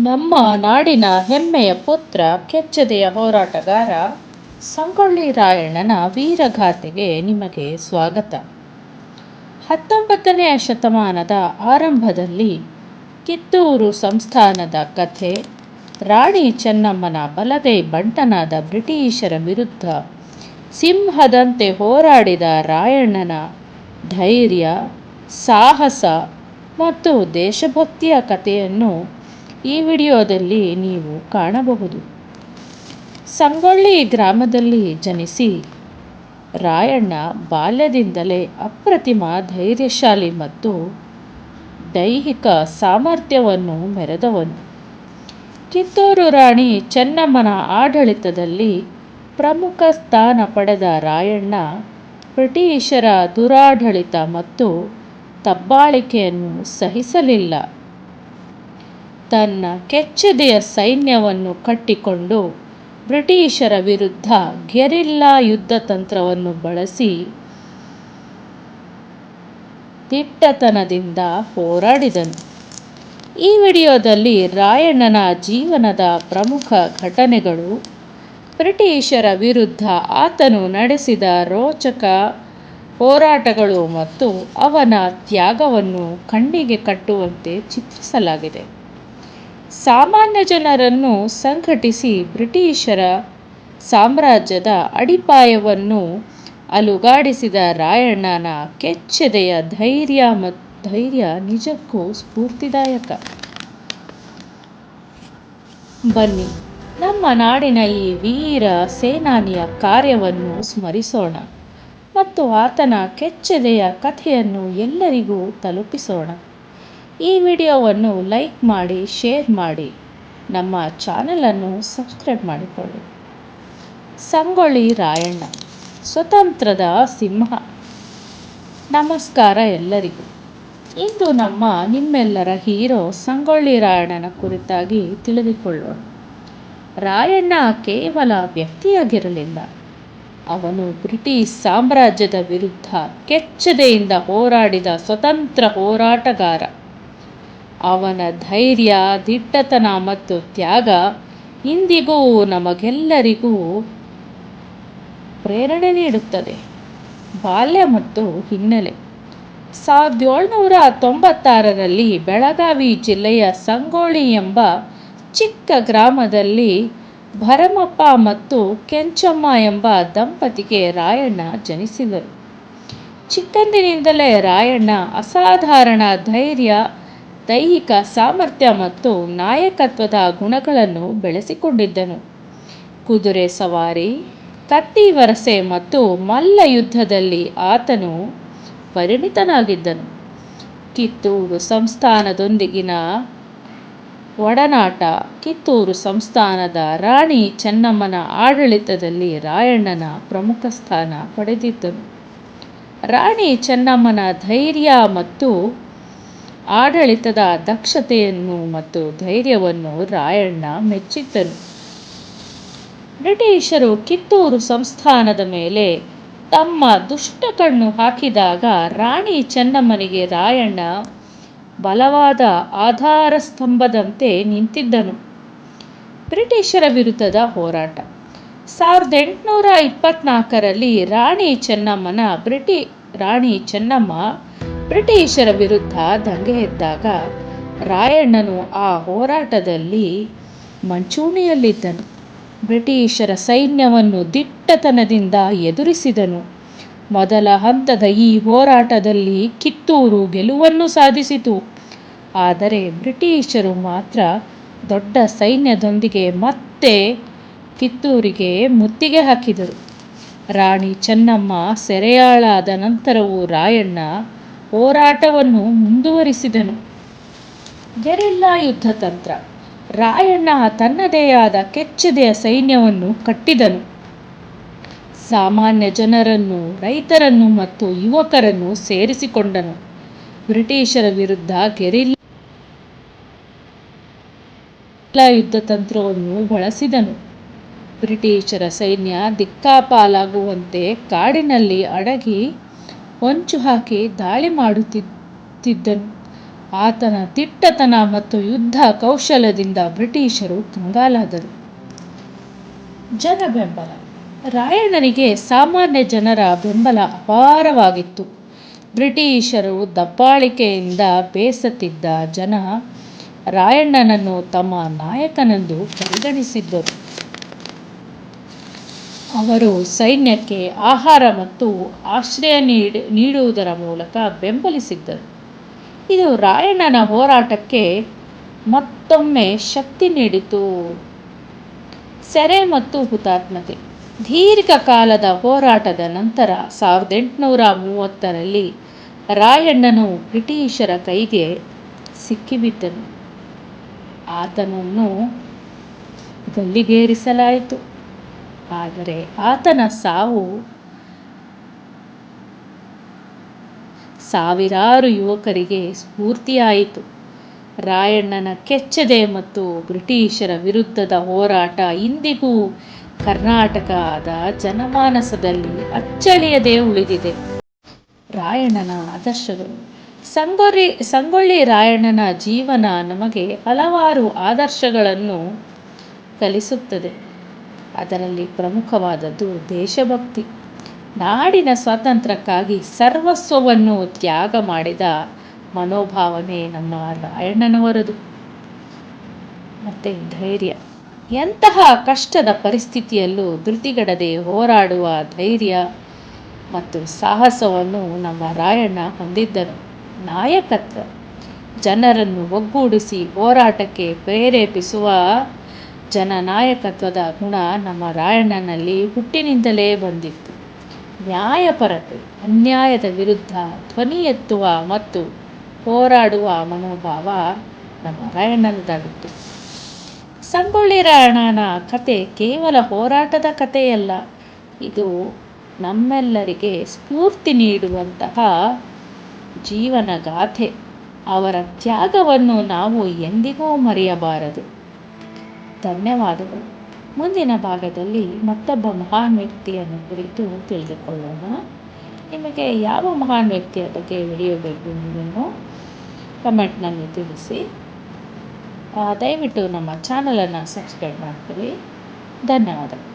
ನಮ್ಮ ನಾಡಿನ ಹೆಮ್ಮೆಯ ಪುತ್ರ ಕೆಚ್ಚೆದೆಯ ಹೋರಾಟಗಾರ ಸಂಗೊಳ್ಳಿ ರಾಯಣ್ಣನ ವೀರಗಾಥೆಗೆ ನಿಮಗೆ ಸ್ವಾಗತ. 19ನೇ ಶತಮಾನದ ಆರಂಭದಲ್ಲಿ ಕಿತ್ತೂರು ಸಂಸ್ಥಾನದ ಕಥೆ. ರಾಣಿ ಚೆನ್ನಮ್ಮನ ಬಲಗೈ ಬಂಟನಾದ ಬ್ರಿಟಿಷರ ವಿರುದ್ಧ ಸಿಂಹದಂತೆ ಹೋರಾಡಿದ ರಾಯಣ್ಣನ ಧೈರ್ಯ, ಸಾಹಸ ಮತ್ತು ದೇಶಭಕ್ತಿಯ ಕಥೆಯನ್ನು ಈ ವಿಡಿಯೋದಲ್ಲಿ ನೀವು ಕಾಣಬಹುದು. ಸಂಗೊಳ್ಳಿ ಗ್ರಾಮದಲ್ಲಿ ಜನಿಸಿ ರಾಯಣ್ಣ ಬಾಲ್ಯದಿಂದಲೇ ಅಪ್ರತಿಮ ಧೈರ್ಯಶಾಲಿ ಮತ್ತು ದೈಹಿಕ ಸಾಮರ್ಥ್ಯವನ್ನು ಮೆರೆದವನು. ಕಿತ್ತೂರು ರಾಣಿ ಚೆನ್ನಮ್ಮನ ಆಡಳಿತದಲ್ಲಿ ಪ್ರಮುಖ ಸ್ಥಾನ ಪಡೆದ ರಾಯಣ್ಣ ಬ್ರಿಟಿಷರ ದುರಾಡಳಿತ ಮತ್ತು ದಬ್ಬಾಳಿಕೆಯನ್ನು ಸಹಿಸಲಿಲ್ಲ. ತನ್ನ ಕೆಚ್ಚೆದೆಯ ಸೈನ್ಯವನ್ನು ಕಟ್ಟಿಕೊಂಡು ಬ್ರಿಟಿಷರ ವಿರುದ್ಧ ಗೆರಿಲ್ಲಾ ಯುದ್ಧ ತಂತ್ರವನ್ನು ಬಳಸಿ ದಿಟ್ಟತನದಿಂದ ಹೋರಾಡಿದನು. ಈ ವಿಡಿಯೋದಲ್ಲಿ ರಾಯಣ್ಣನ ಜೀವನದ ಪ್ರಮುಖ ಘಟನೆಗಳು, ಬ್ರಿಟಿಷರ ವಿರುದ್ಧ ಆತನು ನಡೆಸಿದ ರೋಚಕ ಹೋರಾಟಗಳು ಮತ್ತು ಅವನ ತ್ಯಾಗವನ್ನು ಕಣ್ಣಿಗೆ ಕಟ್ಟುವಂತೆ ಚಿತ್ರಿಸಲಾಗಿದೆ. ಸಾಮಾನ್ಯ ಜನರನ್ನು ಸಂಘಟಿಸಿ ಬ್ರಿಟಿಷರ ಸಾಮ್ರಾಜ್ಯದ ಅಡಿಪಾಯವನ್ನು ಅಲುಗಾಡಿಸಿದ ರಾಯಣ್ಣನ ಕೆಚ್ಚೆದೆಯ ಧೈರ್ಯ ನಿಜಕ್ಕೂ ಸ್ಫೂರ್ತಿದಾಯಕ. ಬನ್ನಿ, ನಮ್ಮ ನಾಡಿನ ಈ ವೀರ ಸೇನಾನಿಯ ಕಾರ್ಯವನ್ನು ಸ್ಮರಿಸೋಣ ಮತ್ತು ಆತನ ಕೆಚ್ಚೆದೆಯ ಕಥೆಯನ್ನು ಎಲ್ಲರಿಗೂ ತಲುಪಿಸೋಣ. ಈ ವಿಡಿಯೋವನ್ನು ಲೈಕ್ ಮಾಡಿ, ಶೇರ್ ಮಾಡಿ, ನಮ್ಮ ಚಾನಲನ್ನು ಸಬ್ಸ್ಕ್ರೈಬ್ ಮಾಡಿಕೊಳ್ಳಿ. ಸಂಗೊಳ್ಳಿ ರಾಯಣ್ಣ, ಸ್ವಾತಂತ್ರ್ಯದ ಸಿಂಹ. ನಮಸ್ಕಾರ ಎಲ್ಲರಿಗೂ. ಇಂದು ನಿಮ್ಮೆಲ್ಲರ ಹೀರೋ ಸಂಗೊಳ್ಳಿ ರಾಯಣ್ಣನ ಕುರಿತಾಗಿ ತಿಳಿದುಕೊಳ್ಳೋಣ. ರಾಯಣ್ಣ ಕೇವಲ ವ್ಯಕ್ತಿಯಾಗಿರಲಿಲ್ಲ, ಅವನು ಬ್ರಿಟಿಷ್ ಸಾಮ್ರಾಜ್ಯದ ವಿರುದ್ಧ ಕೆಚ್ಚೆದೆಯಿಂದ ಹೋರಾಡಿದ ಸ್ವತಂತ್ರ ಹೋರಾಟಗಾರ. ಅವನ ಧೈರ್ಯ, ದಿಟ್ಟತನ ಮತ್ತು ತ್ಯಾಗ ಇಂದಿಗೂ ನಮಗೆಲ್ಲರಿಗೂ ಪ್ರೇರಣೆ ನೀಡುತ್ತದೆ. ಬಾಲ್ಯ ಮತ್ತು ಹಿನ್ನೆಲೆ. 1796ರಲ್ಲಿ ಬೆಳಗಾವಿ ಜಿಲ್ಲೆಯ ಸಂಗೊಳ್ಳಿ ಎಂಬ ಚಿಕ್ಕ ಗ್ರಾಮದಲ್ಲಿ ಭರಮಪ್ಪ ಮತ್ತು ಕೆಂಚಮ್ಮ ಎಂಬ ದಂಪತಿಗೆ ರಾಯಣ್ಣ ಜನಿಸಿದರು. ಚಿಕ್ಕಂದಿನಿಂದಲೇ ರಾಯಣ್ಣ ಅಸಾಧಾರಣ ಧೈರ್ಯ, ದೈಹಿಕ ಸಾಮರ್ಥ್ಯ ಮತ್ತು ನಾಯಕತ್ವದ ಗುಣಗಳನ್ನು ಬೆಳೆಸಿಕೊಂಡಿದ್ದನು. ಕುದುರೆ ಸವಾರಿ, ಕತ್ತಿ ವರಸೆ ಮತ್ತು ಮಲ್ಲ ಯುದ್ಧದಲ್ಲಿ ಆತನು ಪರಿಣಿತನಾಗಿದ್ದನು. ಕಿತ್ತೂರು ಸಂಸ್ಥಾನದೊಂದಿಗಿನ ಒಡನಾಟ. ಕಿತ್ತೂರು ಸಂಸ್ಥಾನದ ರಾಣಿ ಚೆನ್ನಮ್ಮನ ಆಡಳಿತದಲ್ಲಿ ರಾಯಣ್ಣನ ಪ್ರಮುಖ ಸ್ಥಾನ ಪಡೆದಿದ್ದನು. ರಾಣಿ ಚೆನ್ನಮ್ಮನ ಧೈರ್ಯ ಮತ್ತು ಆಡಳಿತದ ದಕ್ಷತೆಯನ್ನು ಮತ್ತು ಧೈರ್ಯವನ್ನು ರಾಯಣ್ಣ ಮೆಚ್ಚಿದ್ದನು. ಬ್ರಿಟಿಷರು ಕಿತ್ತೂರು ಸಂಸ್ಥಾನದ ಮೇಲೆ ತಮ್ಮ ದುಷ್ಟ ಕಣ್ಣು ಹಾಕಿದಾಗ ರಾಣಿ ಚೆನ್ನಮ್ಮನಿಗೆ ರಾಯಣ್ಣ ಬಲವಾದ ಆಧಾರಸ್ತಂಭದಂತೆ ನಿಂತಿದ್ದನು. ಬ್ರಿಟಿಷರ ವಿರುದ್ಧದ ಹೋರಾಟ. 1824ರಲ್ಲಿ ರಾಣಿ ಚೆನ್ನಮ್ಮ ಬ್ರಿಟಿಷರ ವಿರುದ್ಧ ದಂಗೆ ಎದ್ದಾಗ ರಾಯಣ್ಣನು ಆ ಹೋರಾಟದಲ್ಲಿ ಮುಂಚೂಣಿಯಲ್ಲಿದ್ದನು. ಬ್ರಿಟಿಷರ ಸೈನ್ಯವನ್ನು ದಿಟ್ಟತನದಿಂದ ಎದುರಿಸಿದನು. ಮೊದಲ ಹಂತದ ಈ ಹೋರಾಟದಲ್ಲಿ ಕಿತ್ತೂರು ಗೆಲುವನ್ನು ಸಾಧಿಸಿತು. ಆದರೆ ಬ್ರಿಟಿಷರು ಮಾತ್ರ ದೊಡ್ಡ ಸೈನ್ಯದೊಂದಿಗೆ ಮತ್ತೆ ಕಿತ್ತೂರಿಗೆ ಮುತ್ತಿಗೆ ಹಾಕಿದರು. ರಾಣಿ ಚೆನ್ನಮ್ಮ ಸೆರೆಯಾಳಾದ ನಂತರವೂ ರಾಯಣ್ಣ ಹೋರಾಟವನ್ನು ಮುಂದುವರಿಸಿದನು. ಗೆರಿಲ್ಲಾ ಯುದ್ಧ ತಂತ್ರ. ರಾಯಣ್ಣ ತನ್ನದೇ ಆದ ಕೆಚ್ಚೆದೆಯ ಸೈನ್ಯವನ್ನು ಕಟ್ಟಿದನು. ಸಾಮಾನ್ಯ ಜನರನ್ನು, ರೈತರನ್ನು ಮತ್ತು ಯುವಕರನ್ನು ಸೇರಿಸಿಕೊಂಡನು. ಬ್ರಿಟಿಷರ ವಿರುದ್ಧ ಗೆರಿಲ್ಲಾ ಯುದ್ಧ ತಂತ್ರವನ್ನು ಬಳಸಿದನು. ಬ್ರಿಟಿಷರ ಸೈನ್ಯ ದಿಕ್ಕಾಪಾಲಾಗುವಂತೆ ಕಾಡಿನಲ್ಲಿ ಅಡಗಿ ಹೊಂಚು ಹಾಕಿ ದಾಳಿ ಮಾಡುತ್ತಿದ್ದನು. ಆತನ ದಿಟ್ಟತನ ಮತ್ತು ಯುದ್ಧ ಕೌಶಲ್ಯದಿಂದ ಬ್ರಿಟಿಷರು ಕಂಗಾಲಾದರು. ಜನ ಬೆಂಬಲ. ರಾಯಣ್ಣನಿಗೆ ಸಾಮಾನ್ಯ ಜನರ ಬೆಂಬಲ ಅಪಾರವಾಗಿತ್ತು. ಬ್ರಿಟಿಷರು ದಬ್ಬಾಳಿಕೆಯಿಂದ ಬೇಸತ್ತಿದ್ದ ಜನ ರಾಯಣ್ಣನನ್ನು ತಮ್ಮ ನಾಯಕನೆಂದು ಪರಿಗಣಿಸಿದ್ದರು. ಅವರು ಸೈನ್ಯಕ್ಕೆ ಆಹಾರ ಮತ್ತು ಆಶ್ರಯ ನೀಡುವುದರ ಮೂಲಕ ಬೆಂಬಲಿಸಿದ್ದರು. ಇದು ರಾಯಣ್ಣನ ಹೋರಾಟಕ್ಕೆ ಮತ್ತೊಮ್ಮೆ ಶಕ್ತಿ ನೀಡಿತು. ಸೆರೆ ಮತ್ತು ಹುತಾತ್ಮತೆ. ದೀರ್ಘಕಾಲದ ಹೋರಾಟದ ನಂತರ 1830ರಲ್ಲಿ ರಾಯಣ್ಣನು ಬ್ರಿಟಿಷರ ಕೈಗೆ ಸಿಕ್ಕಿಬಿದ್ದನು. ಆತನನ್ನು ಗಲ್ಲಿಗೇರಿಸಲಾಯಿತು. ಆದರೆ ಆತನ ಸಾವು ಸಾವಿರಾರು ಯುವಕರಿಗೆ ಸ್ಫೂರ್ತಿಯಾಯಿತು. ರಾಯಣ್ಣನ ಕೆಚ್ಚೆದೆ ಮತ್ತು ಬ್ರಿಟಿಷರ ವಿರುದ್ಧದ ಹೋರಾಟ ಇಂದಿಗೂ ಕರ್ನಾಟಕದ ಜನಮಾನಸದಲ್ಲಿ ಅಚ್ಚಳಿಯದೆ ಉಳಿದಿದೆ. ರಾಯಣ್ಣನ ಆದರ್ಶಗಳು. ಸಂಗೊಳ್ಳಿ ರಾಯಣ್ಣನ ಜೀವನ ನಮಗೆ ಹಲವಾರು ಆದರ್ಶಗಳನ್ನು ಕಲಿಸುತ್ತದೆ. ಅದರಲ್ಲಿ ಪ್ರಮುಖವಾದದ್ದು ದೇಶಭಕ್ತಿ. ನಾಡಿನ ಸ್ವಾತಂತ್ರ್ಯಕ್ಕಾಗಿ ಸರ್ವಸ್ವವನ್ನು ತ್ಯಾಗ ಮಾಡಿದ ಮನೋಭಾವನೆ ನಮ್ಮ ರಾಯಣ್ಣನವರದು. ಮತ್ತು ಧೈರ್ಯ. ಎಂತಹ ಕಷ್ಟದ ಪರಿಸ್ಥಿತಿಯಲ್ಲೂ ಧೃತಿಗೆಡದೆ ಹೋರಾಡುವ ಧೈರ್ಯ ಮತ್ತು ಸಾಹಸವನ್ನು ನಮ್ಮ ರಾಯಣ್ಣ ಹೊಂದಿದ್ದರು. ನಾಯಕತ್ವ. ಜನರನ್ನು ಒಗ್ಗೂಡಿಸಿ ಹೋರಾಟಕ್ಕೆ ಪ್ರೇರೇಪಿಸುವ ಜನನಾಯಕತ್ವದ ಗುಣ ನಮ್ಮ ರಾಯಣ್ಣನಲ್ಲಿ ಹುಟ್ಟಿನಿಂದಲೇ ಬಂದಿತ್ತು. ನ್ಯಾಯಪರತೆ. ಅನ್ಯಾಯದ ವಿರುದ್ಧ ಧ್ವನಿ ಎತ್ತುವ ಮತ್ತು ಹೋರಾಡುವ ಮನೋಭಾವ ನಮ್ಮ ರಾಯಣ್ಣನದಾಗಿತ್ತು. ಸಂಗೊಳ್ಳಿ ರಾಯಣ್ಣನ ಕತೆ ಕೇವಲ ಹೋರಾಟದ ಕಥೆಯಲ್ಲ, ಇದು ನಮ್ಮೆಲ್ಲರಿಗೆ ಸ್ಫೂರ್ತಿ ನೀಡುವಂತಹ ಜೀವನ ಗಾಥೆ. ಅವರ ತ್ಯಾಗವನ್ನು ನಾವು ಎಂದಿಗೂ ಮರೆಯಬಾರದು. ಧನ್ಯವಾದಗಳು. ಮುಂದಿನ ಭಾಗದಲ್ಲಿ ಮತ್ತೊಬ್ಬ ಮಹಾನ್ ವ್ಯಕ್ತಿಯನ್ನು ಕುರಿತು ತಿಳಿದುಕೊಳ್ಳೋಣ. ನಿಮಗೆ ಯಾವ ಮಹಾನ್ ವ್ಯಕ್ತಿಯ ಬಗ್ಗೆ ವಿಡಿಯೋ ಬೇಕು ನೀವು ಕಮೆಂಟ್ನಲ್ಲಿ ತಿಳಿಸಿ. ದಯವಿಟ್ಟು ನಮ್ಮ ಚಾನಲನ್ನು ಸಬ್ಸ್ಕ್ರೈಬ್ ಮಾಡ್ಕೊಳ್ಳಿ. ಧನ್ಯವಾದಗಳು.